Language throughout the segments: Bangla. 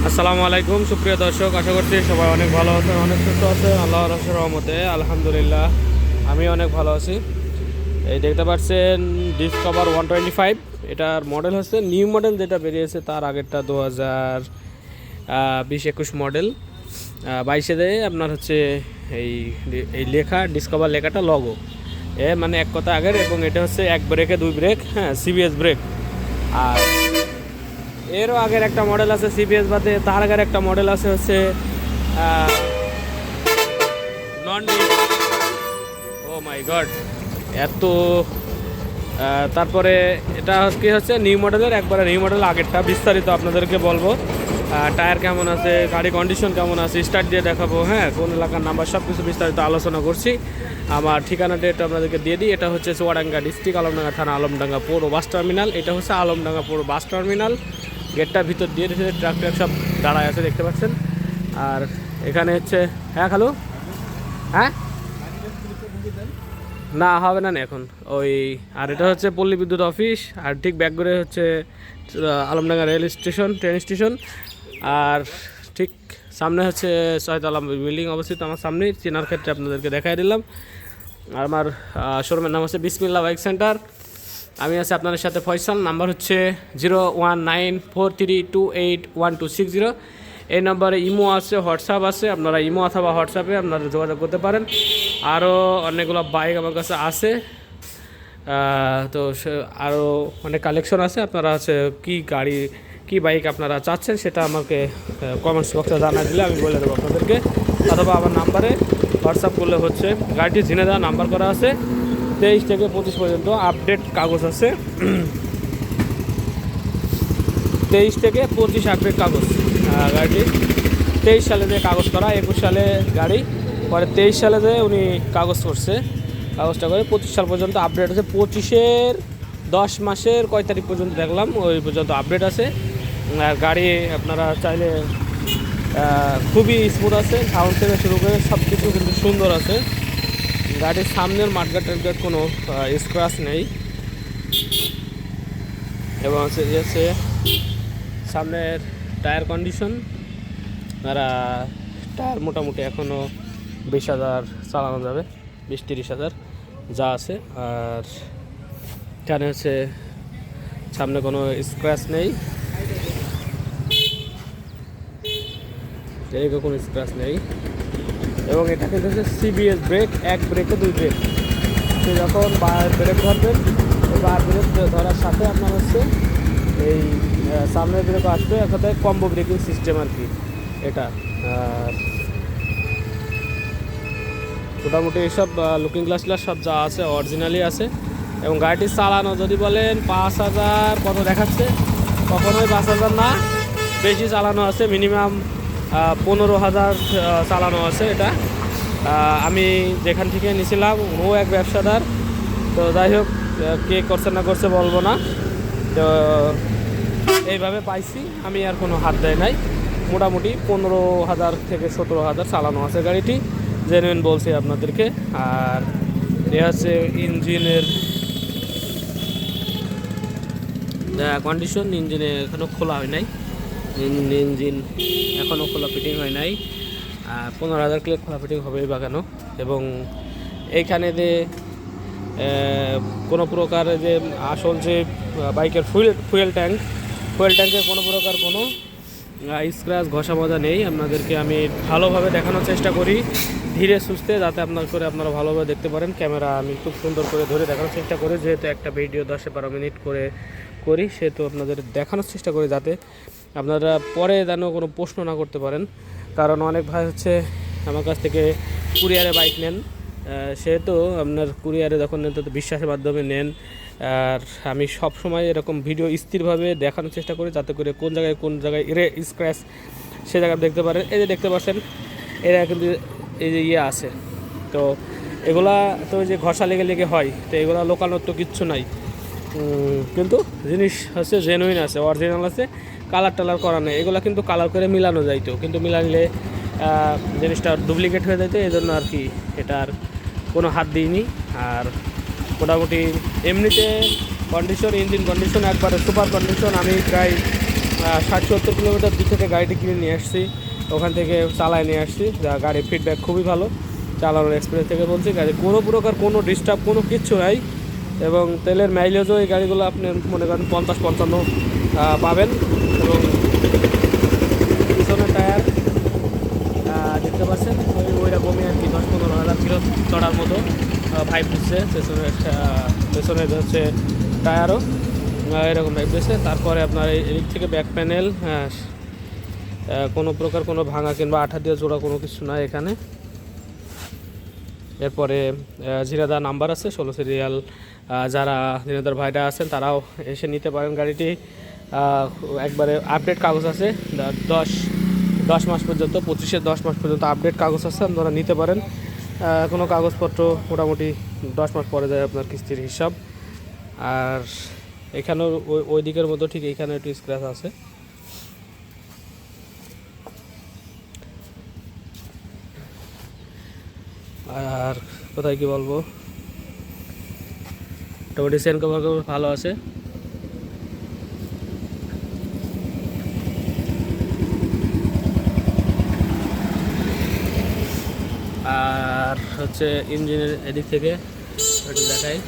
আসসালামু আলাইকুম সুপ্রিয় দর্শক, আশা করছি সবাই অনেক ভালো আছেন, অনেক সুস্থ আছেন আল্লাহর রহমতে। আলহামদুলিল্লাহ আমি অনেক ভালো আছি। এই দেখতে পাচ্ছেন ডিসকভার 125, এটার মডেল হচ্ছে নিউ মডেল যেটা বেরিয়েছে, তার আগেরটা 2020-21 মডেল। 22-এ দেয় আপনার হচ্ছে এই এই লেখা ডিসকভার লেখাটা লগো মানে এক কথা আগের, এবং এটা হচ্ছে এক ব্রেকে দুই ব্রেক, হ্যাঁ সিবিএস ব্রেক। আর এরও আগের একটা মডেল আছে সিবিএস বাদে, তার আগের একটা মডেল আছে হচ্ছে নন ডি। ও মাই গড, এত তারপরে এটা কি হচ্ছে নিউ মডেলের, একবারে নিউ মডেল আগেরটা। বিস্তারিত আপনাদেরকে বলবো, টায়ার কেমন আছে, গাড়ি কন্ডিশন কেমন আছে, স্টার্ট দিয়ে দেখাবো, হ্যাঁ কোন এলাকার নাম্বার, সব কিছু বিস্তারিত আলোচনা করছি। আমার ঠিকানাটা এটা আপনাদেরকে দিয়ে দিই। এটা হচ্ছে চুয়াডাঙ্গা ডিস্ট্রিক্ট, আলমডাঙ্গা থানা, আলমডাঙ্গা পৌর বাস টার্মিনাল। এটা হচ্ছে আলমডাঙ্গা পৌর বাস টার্মিনাল। গেটটার ভিতর দিয়ে ট্রাক ট্রাক সব দাঁড়ায় আছে দেখতে পাচ্ছেন। আর এখানে হচ্ছে হ্যাঁ খালু, হ্যাঁ না হবে না এখন ওই। আর এটা হচ্ছে পল্লী বিদ্যুৎ অফিস, আর ঠিক ব্যাক করে হচ্ছে Alamdanga rail station, train station. আর ঠিক সামনে হচ্ছে ছয়তলা বিল্ডিং অবস্থিত আমার সামনেই, চেনার ক্ষেত্রে আপনাদেরকে দেখাই দিলাম। আর আমার শোরুমের নাম হচ্ছে বিসমিল্লাহ বাইক সেন্টার। আমি আছি আপনাদের সাথে ফয়সাল। নাম্বার হচ্ছে 019432811260। এই নম্বরে ইমো আছে, হোয়াটসঅ্যাপ আছে, আপনারা ইমো অথবা হোয়াটসঅ্যাপে আপনারা যোগাযোগ করতে পারেন। আরও অনেকগুলো বাইক আমার কাছে আছে, তো আরও অনেক কালেকশন আছে। আপনারা হচ্ছে কী গাড়ি কী বাইক আপনারা চাচ্ছেন সেটা আমাকে কমেন্টস বক্সে জানা দিলে আমি বলে দেবো আপনাদেরকে, অথবা আমার নাম্বারে হোয়াটসঅ্যাপ করলে হচ্ছে। গাড়িটি জেনে দেওয়া নাম্বার করা আছে, 23 থেকে 25 পর্যন্ত আপডেট কাগজ আছে। 23 থেকে 25 আপডেট কাগজ। গাড়িটি 23 সালে যে কাগজ করা, 21 সালে গাড়ি, পরে 23 সালে যে উনি কাগজ করছে, কাগজটা করে 25 সাল পর্যন্ত আপডেট আছে। 25-এর 10 মাসের কয় তারিখ পর্যন্ত দেখলাম, ওই পর্যন্ত আপডেট আছে। আর গাড়ি আপনারা চাইলে খুবই স্মুথ আছে, সাউন্ড থেকে শুরু করে সব কিছু কিন্তু সুন্দর আছে। গাড়ির সামনের মাঠগাট টাটগাট কোনো স্ক্র্যাচ নেই, এবং হচ্ছে সামনের টায়ার কন্ডিশন, আর টায়ার মোটামুটি এখনও 20,000 চালানো যাবে, 20-30,000 যা আছে। আর এখানে হচ্ছে সামনে কোনো স্ক্র্যাচ নেই, এদিকে কোনো স্ক্র্যাচ নেই। এবং এটা কিন্তু হচ্ছে সিবিএস ব্রেক, এক ব্রেকে দুই ব্রেক। তো যখন ব্রেক ধরবেন, ওই ব্রেক ধরার সাথে আপনার হচ্ছে এই সামনের ব্রেক আসবে, এক কথায় কম্বো ব্রেকিং সিস্টেম আর কি এটা। আর মোটামুটি এইসব লুকিং গ্লাস সব যা আছে অরিজিনালি আছে। এবং গাড়িটি চালানো যদি বলেন 5,000 কত দেখাচ্ছে, কখনোই 5,000 না, বেশি চালানো আছে, মিনিমাম 15,000 চালানো আছে এটা। আমি যেখান থেকে নিয়েছিলাম ও এক ব্যবসাদার, তো যাই হোক কে করছে না করছে বলবো না, তো এইভাবে পাইছি আমি, আর কোনো হাত দেয় নাই। মোটামুটি 15,000 থেকে 17,000 চালানো আছে গাড়িটি, জেনুইন বলছি আপনাদেরকে। আর এ হচ্ছে ইঞ্জিনের কন্ডিশন, ইঞ্জিনে এখনও খোলা হয় নাই, ইঞ্জিন এখনও খোলা ফিটিং হয় নাই। 15,000 কিলো খোলা ফিটিং হবেই বা কেন। এবং এইখানে যে কোনো প্রকার যে আসল যে বাইকের ফুয়েল ট্যাঙ্কে কোনো প্রকার কোনো স্ক্র্যাচ ঘষা মজা নেই। আপনাদেরকে আমি ভালোভাবে দেখানোর চেষ্টা করি, ধীরে সুস্থে, যাতে আপনারা ভালোভাবে দেখতে পারেন। ক্যামেরা আমি খুব সুন্দর করে ধরে দেখানোর চেষ্টা করি, যেহেতু একটা ভিডিও 10-12 মিনিট করে করি, সেহেতু আপনাদের দেখানোর চেষ্টা করি যাতে আপনারা পরে যেন কোনো প্রশ্ন না করতে পারেন। কারণ অনেক ভাই হচ্ছে আমার কাছ থেকে কুরিয়ারে বাইক নেন, সেহেতু আপনার কুরিয়ারে যখন নেন তো বিশ্বাসের মাধ্যমে নেন। আর আমি সব সময় এরকম ভিডিও স্থিরভাবে দেখানোর চেষ্টা করি, যাতে করে কোন জায়গায় স্ক্র্যাচ সে জায়গায় দেখতে পারেন। এই যে দেখতে পাচ্ছেন এরা কিন্তু এই যে আছে, তো এগুলা তো যে ঘষা লেগে হয়, তো এগুলা লোকানোর তো কিচ্ছু নাই, কিন্তু জিনিস হচ্ছে জেনুইন আছে, অরিজিনাল আছে, কালার টালার করা নেই। এগুলো কিন্তু কালার করে মিলানো যাইতো, কিন্তু মিলানিলে জিনিসটা ডুপ্লিকেট হয়ে যাইতো, এই জন্য আর কি এটার কোনো হাত দিইনি। আর মোটামুটি এমনিতে কন্ডিশন, ইঞ্জিন কন্ডিশন একবারে সুপার কন্ডিশন। আমি প্রায় 60-70 কিলোমিটার দূর থেকে গাড়িটি কিনে নিয়ে আসছি, ওখান থেকে চালায় নিয়ে আসছি। গাড়ির ফিডব্যাক খুবই ভালো, চালানোর এক্সপিরিয়েন্স থেকে বলছি। গাড়ি কোনো প্রকার কোনো ডিস্টার্ব কোনো কিচ্ছু নাই, এবং তেলের মাইলেজও এই গাড়িগুলো আপনি মনে করেন 50-55 পাবেন। এবং পিছনের টায়ার দেখতে পাচ্ছেন ওই রকমই আর কি, 10-15 হাজার কিলো চড়ার মতো ভাইব দিচ্ছে। পেছনের হচ্ছে টায়ারও এরকম ভাইব দিচ্ছে। তারপরে আপনার এদিক থেকে ব্যাক প্যানেল, কোনো প্রকার কোনো ভাঙা কিংবা আঠা দিয়ে জোড়া কোনো কিছু নাই এখানে। এরপরে ঝিনাদা নাম্বার আছে 16 সিরিয়াল, যারা ঝিনাদার ভাইরা আছেন তারাও এসে নিতে পারেন। গাড়িটি একবারে আপডেট কাগজ আছে, 10 মাস পর্যন্ত, 25-এর 10 মাস পর্যন্ত আপডেট কাগজ আছে, আপনারা নিতে পারেন। কোনো কাগজপত্র মোটামুটি 10 মাস পরে যায় আপনার কিস্তির হিসাব। আর এখানেও ওই দিকের মতো ঠিক এইখানে একটু স্ক্র্যাচ আছে। আর কোথায় কি বলবো, মোটামুটি সেন কভার ভালো আছে। আর হচ্ছে ইঞ্জিনের এদিক থেকে একটু দেখাই।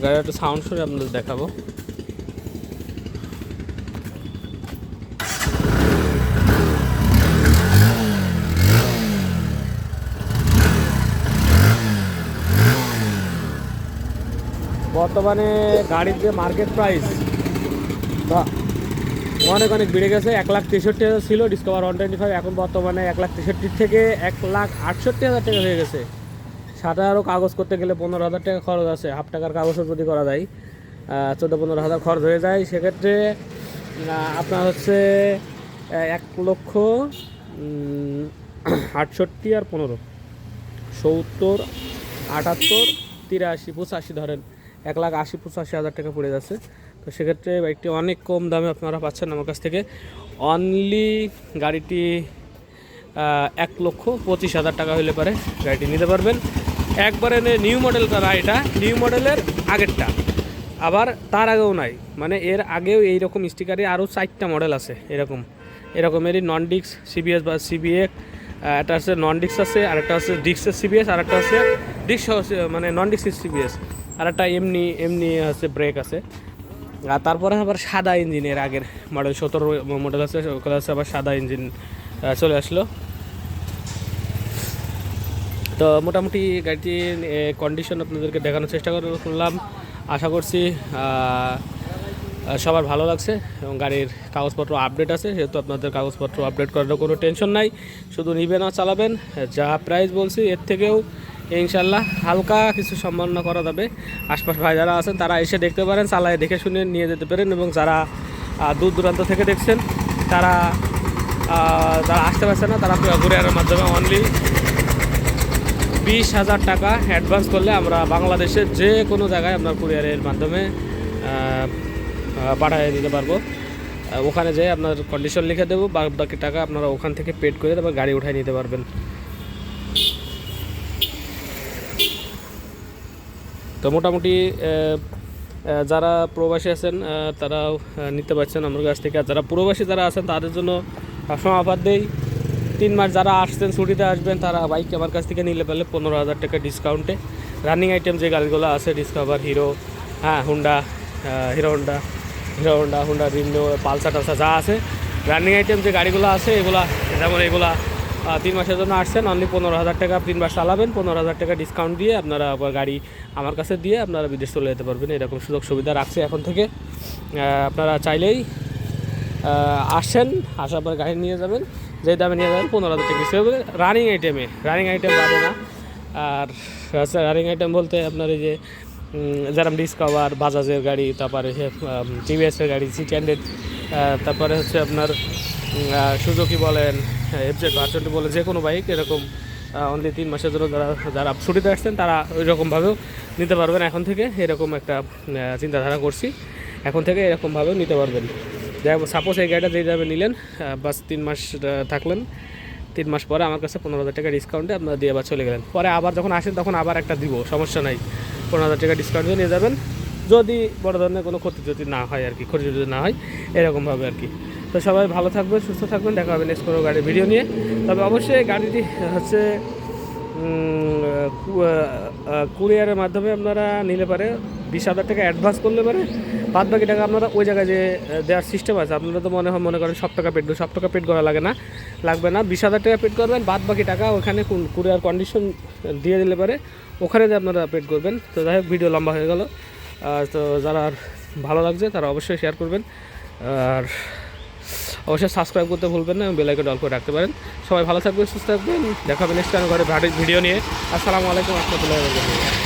গাড়ির একটু সাউন্ড শুনে আপনাদের দেখাবো। বর্তমানে গাড়ির যে মার্কেট প্রাইস অনেক বেড়ে গেছে। 1,63,000 ছিল ডিসকভার 125, এখন বর্তমানে 1,63,000 থেকে 1,68,000 টাকা হয়ে গেছে। সাথে আরও কাগজ করতে গেলে 15,000 টাকা খরচ আছে। হাফ টাকার কাগজও যদি করা যায় 14-15 হাজার খরচ হয়ে যায়। সেক্ষেত্রে আপনার হচ্ছে 1,68,000 আর 15, 70, 78, 83, 85 ধরেন 1,80,000-85,000 টাকা পড়ে যাচ্ছে। তো সেক্ষেত্রে বাইকটি অনেক কম দামে আপনারা পাচ্ছেন আমার কাছ থেকে। অনলি গাড়িটি 1,25,000 টাকা হলে পারে গাড়িটি নিতে পারবেন। একবারে নিউ মডেলটা না, এটা নিউ মডেলের আগেরটা, আবার তার আগেও নাই, মানে এর আগেও এইরকম স্টিকারে আরও 4টা মডেল আছে এরকমেরই নন ডিক্স সিবিএস বা সিবিএ। একটা হচ্ছে নন ডিক্স আছে, আরেকটা হচ্ছে ডিক্সের সিবিএস, আরেকটা হচ্ছে ডিক্স মানে নন ডিক্সের সিবিএস, আর একটা এমনি হচ্ছে ব্রেক আছে। আর তারপরে আবার সাদা ইঞ্জিনের আগের মডেল 17 মডেল আছে, ওখানে হচ্ছে আবার সাদা ইঞ্জিন চলে আসলো। তো মোটামুটি গাড়িটির কন্ডিশন আপনাদেরকে দেখানোর চেষ্টা করলাম। আশা করছি সবার ভালো লাগছে, এবং গাড়ির কাগজপত্র আপডেট আছে, যেহেতু আপনাদের কাগজপত্র আপডেট করার কোনো টেনশন নাই। শুধু নিবেন আর চালাবেন। যা প্রাইস বলছি এর থেকেও ইনশাল্লাহ হালকা কিছু সম্মাননা করা যাবে। আশপাশ ভাই যারা আছেন তারা এসে দেখতে পারেন, চালায় দেখে শুনে নিয়ে যেতে পারেন। এবং যারা দূর দূরান্ত থেকে দেখছেন তারা আসতে পারছে না, তারা কুরিয়ারের মাধ্যমে অনলি 20,000 টাকা অ্যাডভান্স করলে আমরা বাংলাদেশের যে কোনো জায়গায় আপনার কুরিয়ারের মাধ্যমে পাঠিয়ে দিতে পারবো। ওখানে যেয়ে আপনার কন্ডিশন লিখে দেবো, বাকি টাকা আপনারা ওখান থেকে পেড করে তারপর গাড়ি উঠায় নিতে পারবেন। তো মোটামুটি যারা প্রবাসী আছেন তারাও নিতে পারছেন আমার কাছ থেকে। আর যারা প্রবাসী যারা আছেন তাদের জন্য সবসময় অফার দেই। 3 মাস যারা আসছেন ছুটিতে আসবেন তারা বাইক আমার কাছ থেকে নিলে পেলে 15,000 টাকা ডিসকাউন্টে। রানিং আইটেম যে গাড়িগুলো আছে Discover, Hero, Honda, Hero Honda রিনো, পালসার টালসার যা আছে রানিং আইটেম যে গাড়িগুলো আছে এগুলা, যেমন এগুলা 3 মাসের জন্য আসছেন অনলি 15,000 টাকা 3 মাস চালাবেন, 15,000 টাকা ডিসকাউন্ট দিয়ে আপনারা গাড়ি আমার কাছে দিয়ে আপনারা বিদেশ চলে যেতে পারবেন। এরকম সুযোগ সুবিধা রাখছে এখন থেকে। আপনারা চাইলেই আসেন, আসার পর গাড়ি নিয়ে যাবেন, যে দামে নিয়ে যাবেন 15,000 টাকা হিসেবে রানিং আইটেম বাদে না। আর রানিং আইটেম বলতে আপনার এই যে যেরকম ডিসকভার, বাজাজের গাড়ি, তারপরে টিভিএসের গাড়ি, C100, তারপরে হচ্ছে আপনার সুজুকি বলেন, FZ ভার্সনটি বলেন, যে কোনো বাইক এরকম অনলি 3 মাসের জন্য যারা ছুটিতে আসছেন তারা ওই রকমভাবেও নিতে পারবেন। এখন থেকে এরকম একটা চিন্তাধারা করছি, এখন থেকে এরকমভাবেও নিতে পারবেন। সাপোজ এই গাড়িটা যেই দামে নিলেন, বাস 3 মাস থাকলেন, 3 মাস পরে আমার কাছে 15,000 টাকা ডিসকাউন্টে আপনারা দিয়ে আবার চলে গেলেন। পরে আবার যখন আসেন তখন আবার একটা দিব, সমস্যা নাই, 15,000 টাকা ডিসকাউন্ট দিয়ে নিয়ে যাবেন, যদি বড় ধরনের কোনো ক্ষতি যদি না হয় আর কি, ক্ষতি যদি না হয় এরকমভাবে আর কি। তো সবাই ভালো থাকবেন, সুস্থ থাকবেন, দেখা হবে নেক্সট কোনো গাড়ির ভিডিও নিয়ে। তবে অবশ্যই গাড়িটি হচ্ছে কুরিয়ারের মাধ্যমে আপনারা নিলে পারে 20,000 টাকা অ্যাডভান্স করলে পারে, বাদ বাকি টাকা আপনারা ওই জায়গায় যে দেওয়ার সিস্টেম আছে। আপনারা তো মনে করেন সব টাকা পেড, সব টাকা পেড করা লাগবে না, 20,000 টাকা পেড করবেন, বাদ বাকি টাকা ওখানে কুরিয়ার কন্ডিশন দিয়ে দিলে পারে ওখানে যে আপনারা পেড করবেন। তো যাই হোক, ভিডিও লম্বা হয়ে গেল, তো যারা ভালো লাগছে তারা অবশ্যই শেয়ার করবেন, আর অবশ্যই সাবস্ক্রাইব করতে ভুলবেন না, বেল আইকন অল করে রাখতে পারেন। সবাই ভালো থাকবেন, সুস্থ থাকবেন, দেখা হবে নেক্সট টাইম ঘরে ভিডিও নিয়ে। আসসালামু আলাইকুম রহমতুল্লাহি ওয়া বারাকাতুহু।